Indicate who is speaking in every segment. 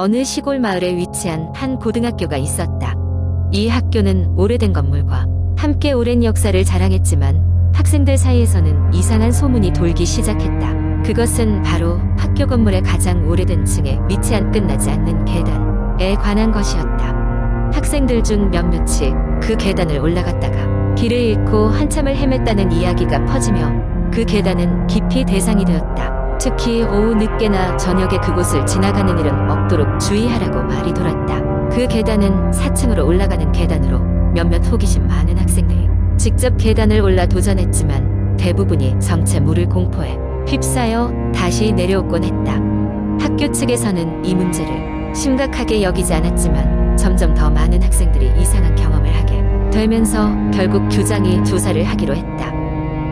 Speaker 1: 어느 시골 마을에 위치한 한 고등학교가 있었다. 이 학교는 오래된 건물과 함께 오랜 역사를 자랑했지만 학생들 사이에서는 이상한 소문이 돌기 시작했다. 그것은 바로 학교 건물의 가장 오래된 층에 위치한 끝나지 않는 계단에 관한 것이었다. 학생들 중 몇몇이 그 계단을 올라갔다가 길을 잃고 한참을 헤맸다는 이야기가 퍼지며 그 계단은 깊이 대상이 되었다. 특히 오후 늦게나 저녁에 그곳을 지나가는 일은 없도록 주의하라고 말이 돌았다. 그 계단은 4층으로 올라가는 계단으로 몇몇 호기심 많은 학생들이 직접 계단을 올라 도전했지만 대부분이 정체 모를 공포에 휩싸여 다시 내려오곤 했다. 학교 측에서는 이 문제를 심각하게 여기지 않았지만 점점 더 많은 학생들이 이상한 경험을 하게 되면서 결국 교장이 조사를 하기로 했다.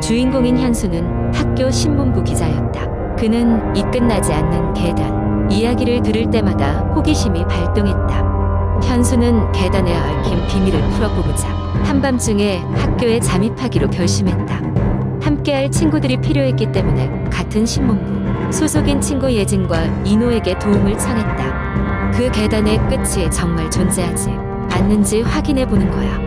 Speaker 1: 주인공인 현수는 학교 신문부 기자였다. 그는 이 끝나지 않는 계단 이야기를 들을 때마다 호기심이 발동했다. 현수는 계단에 얽힌 비밀을 풀어보고자 한밤중에 학교에 잠입하기로 결심했다. 함께할 친구들이 필요했기 때문에 같은 신문부 소속인 친구 예진과 이노에게 도움을 청했다. 그 계단의 끝이 정말 존재하지 않는지 확인해보는 거야.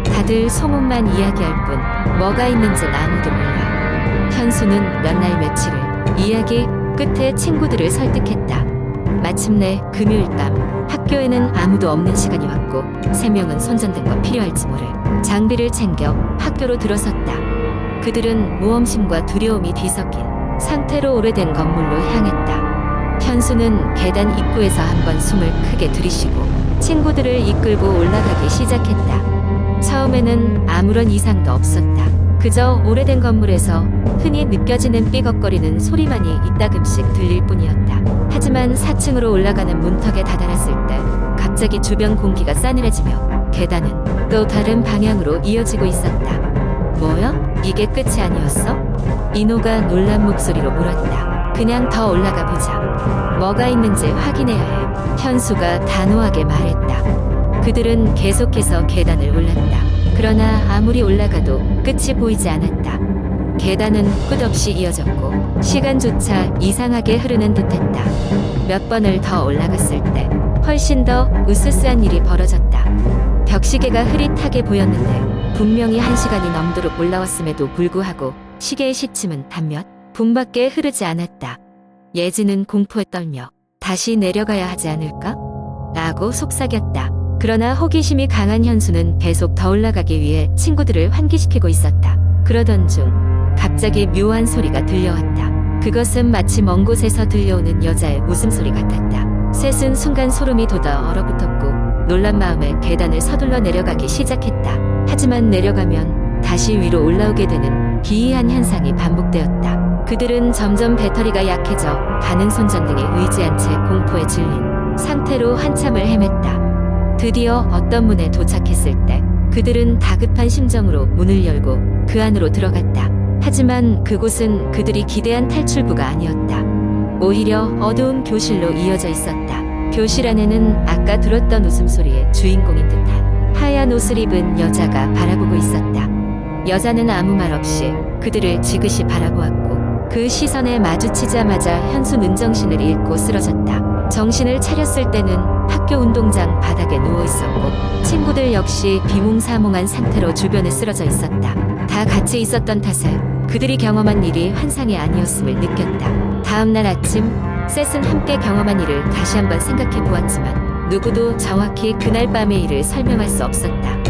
Speaker 1: 다들 소문만 이야기할 뿐 뭐가 있는지는 아무도 몰라. 현수는 몇 날 며칠을 이야기 끝에 친구들을 설득했다. 마침내 금요일 밤 학교에는 아무도 없는 시간이 왔고 3명은 손전등과 필요할지 모를 장비를 챙겨 학교로 들어섰다. 그들은 모험심과 두려움이 뒤섞인 상태로 오래된 건물로 향했다. 현수는 계단 입구에서 한번 숨을 크게 들이쉬고 친구들을 이끌고 올라가기 시작했다. 처음에는 아무런 이상도 없었다. 그저 오래된 건물에서 흔히 느껴지는 삐걱거리는 소리만이 이따금씩 들릴 뿐이었다. 하지만 4층으로 올라가는 문턱에 다다랐을 때 갑자기 주변 공기가 싸늘해지며 계단은 또 다른 방향으로 이어지고 있었다. 뭐야? 이게 끝이 아니었어? 이노가 놀란 목소리로 물었다. 그냥 더 올라가 보자. 뭐가 있는지 확인해야 해. 현수가 단호하게 말했다. 그들은 계속해서 계단을 올랐다. 그러나 아무리 올라가도 끝이 보이지 않았다. 계단은 끝없이 이어졌고 시간조차 이상하게 흐르는 듯했다. 몇 번을 더 올라갔을 때 훨씬 더 으스스한 일이 벌어졌다. 벽시계가 흐릿하게 보였는데 분명히 1시간이 넘도록 올라왔음에도 불구하고 시계의 시침은 단 몇 분밖에 흐르지 않았다. 예진은 공포에 떨며 다시 내려가야 하지 않을까? 라고 속삭였다. 그러나 호기심이 강한 현수는 계속 더 올라가기 위해 친구들을 환기시키고 있었다. 그러던 중 갑자기 묘한 소리가 들려왔다. 그것은 마치 먼 곳에서 들려오는 여자의 웃음소리 같았다. 셋은 순간 소름이 돋아 얼어붙었고 놀란 마음에 계단을 서둘러 내려가기 시작했다. 하지만 내려가면 다시 위로 올라오게 되는 기이한 현상이 반복되었다. 그들은 점점 배터리가 약해져 가는 손전등에 의지한 채 공포에 질린 상태로 한참을 헤맸다. 드디어 어떤 문에 도착했을 때 그들은 다급한 심정으로 문을 열고 그 안으로 들어갔다. 하지만 그곳은 그들이 기대한 탈출구가 아니었다. 오히려 어두운 교실로 이어져 있었다. 교실 안에는 아까 들었던 웃음소리의 주인공인 듯한 하얀 옷을 입은 여자가 바라보고 있었다. 여자는 아무 말 없이 그들을 지그시 바라보았고 그 시선에 마주치자마자 현수 눈정신을 잃고 쓰러졌다. 정신을 차렸을 때는 학교 운동장 바닥에 누워 있었고 친구들 역시 비몽사몽한 상태로 주변에 쓰러져 있었다. 다 같이 있었던 탓에 그들이 경험한 일이 환상이 아니었음을 느꼈다. 다음 날 아침 셋은 함께 경험한 일을 다시 한번 생각해 보았지만 누구도 정확히 그날 밤의 일을 설명할 수 없었다.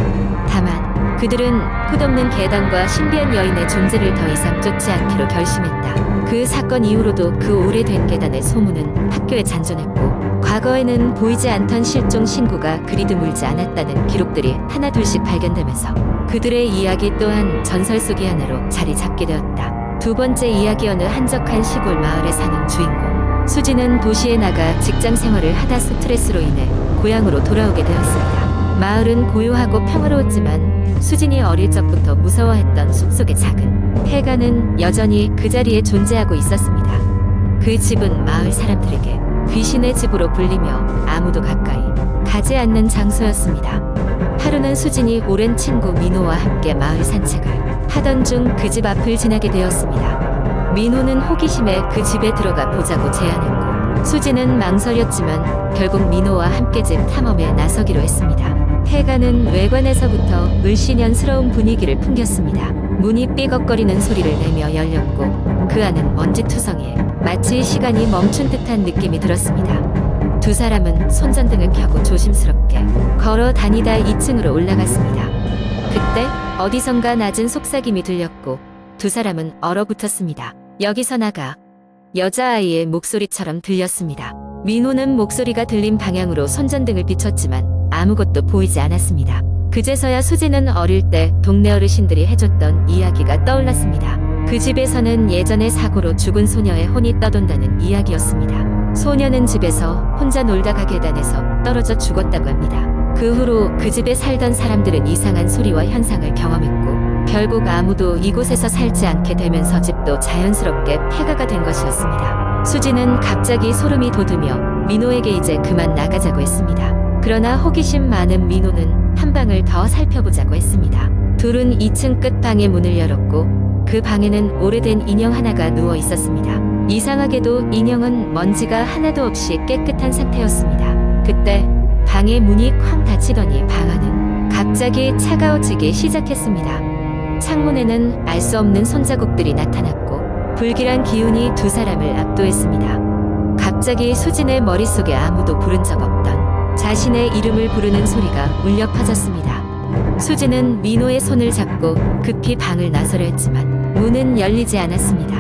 Speaker 1: 다만 그들은 끝없는 계단과 신비한 여인의 존재를 더 이상 쫓지 않기로 결심했다. 그 사건 이후로도 그 오래된 계단의 소문은 학교에 잔존했고 과거에는 보이지 않던 실종 신고가 그리 드물지 않았다는 기록들이 하나둘씩 발견되면서 그들의 이야기 또한 전설 속의 하나로 자리 잡게 되었다. 두 번째 이야기. 어느 한적한 시골 마을에 사는 주인공 수지는 도시에 나가 직장 생활을 하다 스트레스로 인해 고향으로 돌아오게 되었습니다. 마을은 고요하고 평화로웠지만 수진이 어릴 적부터 무서워했던 숲속의 작은 폐가는 여전히 그 자리에 존재하고 있었습니다. 그 집은 마을 사람들에게 귀신의 집으로 불리며 아무도 가까이 가지 않는 장소였습니다. 하루는 수진이 오랜 친구 민호와 함께 마을 산책을 하던 중 그 집 앞을 지나게 되었습니다. 민호는 호기심에 그 집에 들어가 보자고 제안했고 수지는 망설였지만 결국 민호와 함께 집 탐험에 나서기로 했습니다. 해가는 외관에서부터 을씨년스러운 분위기를 풍겼습니다. 문이 삐걱거리는 소리를 내며 열렸고 그 안은 먼지투성이에 마치 시간이 멈춘 듯한 느낌이 들었습니다. 두 사람은 손전등을 켜고 조심스럽게 걸어 다니다 2층으로 올라갔습니다. 그때 어디선가 낮은 속삭임이 들렸고 두 사람은 얼어붙었습니다. 여기서 나가. 여자아이의 목소리처럼 들렸습니다. 민호는 목소리가 들린 방향으로 손전등을 비췄지만 아무것도 보이지 않았습니다. 그제서야 수지는 어릴 때 동네 어르신들이 해줬던 이야기가 떠올랐습니다. 그 집에서는 예전에 사고로 죽은 소녀의 혼이 떠돈다는 이야기였습니다. 소녀는 집에서 혼자 놀다가 계단에서 떨어져 죽었다고 합니다. 그 후로 그 집에 살던 사람들은 이상한 소리와 현상을 경험했고 결국 아무도 이곳에서 살지 않게 되면서 집도 자연스럽게 폐가가 된 것이었습니다. 수지는 갑자기 소름이 돋으며 민호에게 이제 그만 나가자고 했습니다. 그러나 호기심 많은 민호는 한 방을 더 살펴보자고 했습니다. 둘은 2층 끝방의 문을 열었고 그 방에는 오래된 인형 하나가 누워 있었습니다. 이상하게도 인형은 먼지가 하나도 없이 깨끗한 상태였습니다. 그때 방의 문이 쾅 닫히더니 방 안은 갑자기 차가워지기 시작했습니다. 창문에는 알 수 없는 손자국들이 나타났고 불길한 기운이 두 사람을 압도했습니다. 갑자기 수진의 머릿속에 아무도 부른 적 없던 자신의 이름을 부르는 소리가 울려 퍼졌습니다. 수지는 민호의 손을 잡고 급히 방을 나서려 했지만 문은 열리지 않았습니다.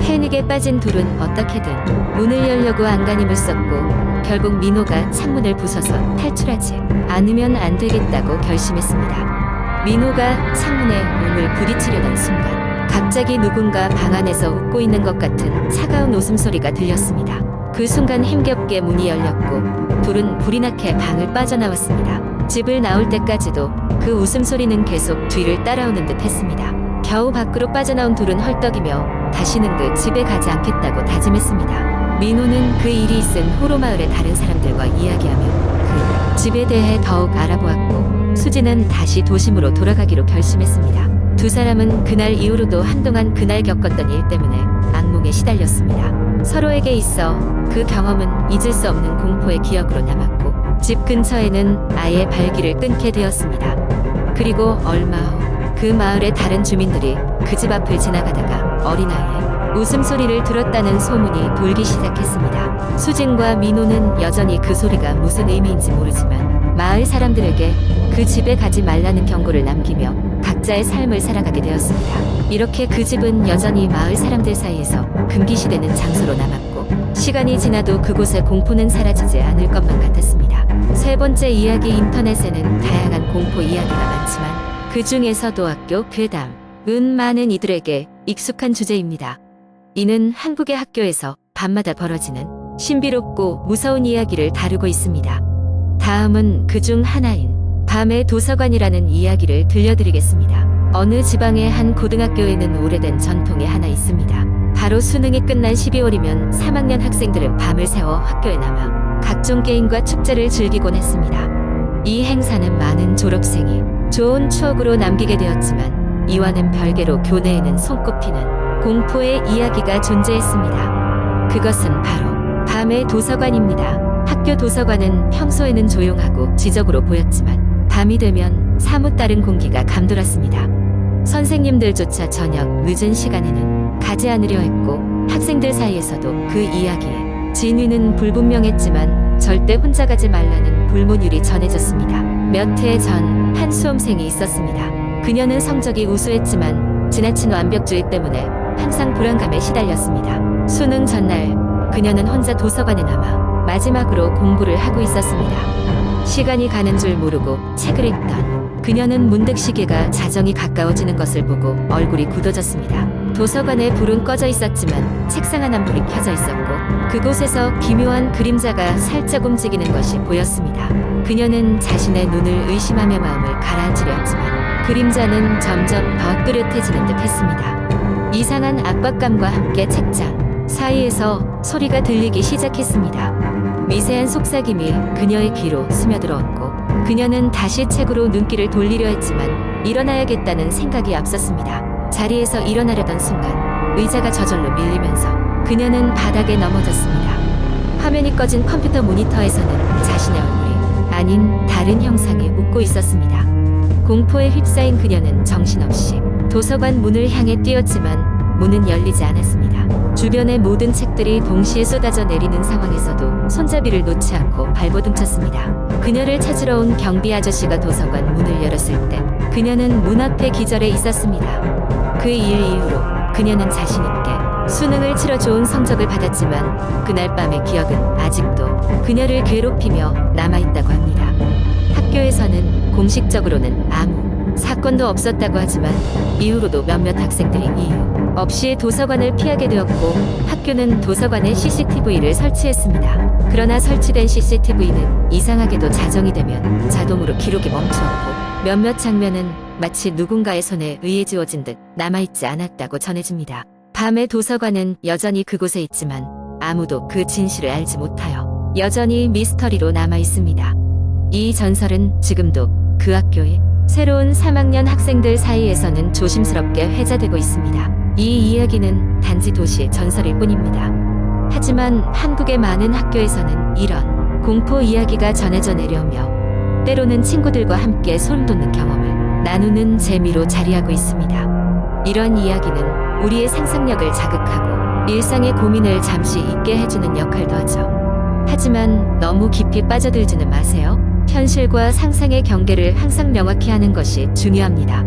Speaker 1: 패닉에 빠진 둘은 어떻게든 문을 열려고 안간힘을 썼고 결국 민호가 창문을 부숴서 탈출하지 않으면 안 되겠다고 결심했습니다. 민호가 창문에 몸을 부딪히려던 순간 갑자기 누군가 방 안에서 웃고 있는 것 같은 차가운 웃음소리가 들렸습니다. 그 순간 힘겹게 문이 열렸고 둘은 불이 나게 방을 빠져나왔습니다. 집을 나올 때까지도 그 웃음소리는 계속 뒤를 따라오는 듯 했습니다. 겨우 밖으로 빠져나온 둘은 헐떡이며 다시는 그 집에 가지 않겠다고 다짐했습니다. 민호는 그 일이 있은 호로마을의 다른 사람들과 이야기하며 그 집에 대해 더욱 알아보았고 수지는 다시 도심으로 돌아가기로 결심했습니다. 두 사람은 그날 이후로도 한동안 그날 겪었던 일 때문에 악몽에 시달렸습니다. 서로에게 있어 그 경험은 잊을 수 없는 공포의 기억으로 남았고 집 근처에는 아예 발길을 끊게 되었습니다. 그리고 얼마 후 그 마을의 다른 주민들이 그 집 앞을 지나가다가 어린아이의 웃음소리를 들었다는 소문이 돌기 시작했습니다. 수진과 민호는 여전히 그 소리가 무슨 의미인지 모르지만 마을 사람들에게 그 집에 가지 말라는 경고를 남기며 각자의 삶을 살아가게 되었습니다. 이렇게 그 집은 여전히 마을 사람들 사이에서 금기시되는 장소로 남았고 시간이 지나도 그곳의 공포는 사라지지 않을 것만 같았습니다. 세 번째 이야기. 인터넷에는 다양한 공포 이야기가 많지만 그 중에서도 학교 괴담은 많은 이들에게 익숙한 주제입니다. 이는 한국의 학교에서 밤마다 벌어지는 신비롭고 무서운 이야기를 다루고 있습니다. 다음은 그 중 하나인 밤의 도서관이라는 이야기를 들려드리겠습니다. 어느 지방의 한 고등학교에는 오래된 전통이 하나 있습니다. 바로 수능이 끝난 12월이면 3학년 학생들은 밤을 새워 학교에 남아 각종 게임과 축제를 즐기곤 했습니다. 이 행사는 많은 졸업생이 좋은 추억으로 남기게 되었지만 이와는 별개로 교내에는 손꼽히는 공포의 이야기가 존재했습니다. 그것은 바로 밤의 도서관입니다. 학교 도서관은 평소에는 조용하고 지적으로 보였지만 밤이 되면 사뭇 다른 공기가 감돌았습니다. 선생님들조차 저녁 늦은 시간에는 가지 않으려 했고 학생들 사이에서도 그 이야기에 진위는 불분명했지만 절대 혼자 가지 말라는 불문율이 전해졌습니다. 몇 해 전 한 수험생이 있었습니다. 그녀는 성적이 우수했지만 지나친 완벽주의 때문에 항상 불안감에 시달렸습니다. 수능 전날 그녀는 혼자 도서관에 남아 마지막으로 공부를 하고 있었습니다. 시간이 가는 줄 모르고 책을 읽던 그녀는 문득 시계가 자정이 가까워지는 것을 보고 얼굴이 굳어졌습니다. 도서관에 불은 꺼져 있었지만 책상 하나 불이 켜져 있었고 그곳에서 기묘한 그림자가 살짝 움직이는 것이 보였습니다. 그녀는 자신의 눈을 의심하며 마음을 가라앉히려 했지만 그림자는 점점 더 뚜렷해지는 듯 했습니다. 이상한 압박감과 함께 책장 사이에서 소리가 들리기 시작했습니다. 미세한 속삭임이 그녀의 귀로 스며들어왔고 그녀는 다시 책으로 눈길을 돌리려 했지만 일어나야겠다는 생각이 앞섰습니다. 자리에서 일어나려던 순간 의자가 저절로 밀리면서 그녀는 바닥에 넘어졌습니다. 화면이 꺼진 컴퓨터 모니터에서는 자신의 얼굴이 아닌 다른 형상이 웃고 있었습니다. 공포에 휩싸인 그녀는 정신없이 도서관 문을 향해 뛰었지만 문은 열리지 않았습니다. 주변의 모든 책들이 동시에 쏟아져 내리는 상황에서도 손잡이를 놓지 않고 발버둥쳤습니다. 그녀를 찾으러 온 경비 아저씨가 도서관 문을 열었을 때 그녀는 문 앞에 기절해 있었습니다. 그 일 이후로 그녀는 자신 있게 수능을 치러 좋은 성적을 받았지만 그날 밤의 기억은 아직도 그녀를 괴롭히며 남아있다고 합니다. 학교에서는 공식적으로는 아무 사건도 없었다고 하지만 이후로도 몇몇 학생들이 이유 없이 도서관을 피하게 되었고 학교는 도서관에 CCTV를 설치했습니다. 그러나 설치된 CCTV는 이상하게도 자정이 되면 자동으로 기록이 멈추었고 몇몇 장면은 마치 누군가의 손에 의해 지워진 듯 남아있지 않았다고 전해집니다. 밤에 도서관은 여전히 그곳에 있지만 아무도 그 진실을 알지 못하여 여전히 미스터리로 남아있습니다. 이 전설은 지금도 그 학교의 새로운 3학년 학생들 사이에서는 조심스럽게 회자되고 있습니다. 이 이야기는 단지 도시 전설일 뿐입니다. 하지만 한국의 많은 학교에서는 이런 공포 이야기가 전해져 내려오며 때로는 친구들과 함께 소름 돋는 경험을 나누는 재미로 자리하고 있습니다. 이런 이야기는 우리의 상상력을 자극하고 일상의 고민을 잠시 잊게 해주는 역할도 하죠. 하지만 너무 깊이 빠져들지는 마세요. 현실과 상상의 경계를 항상 명확히 하는 것이 중요합니다.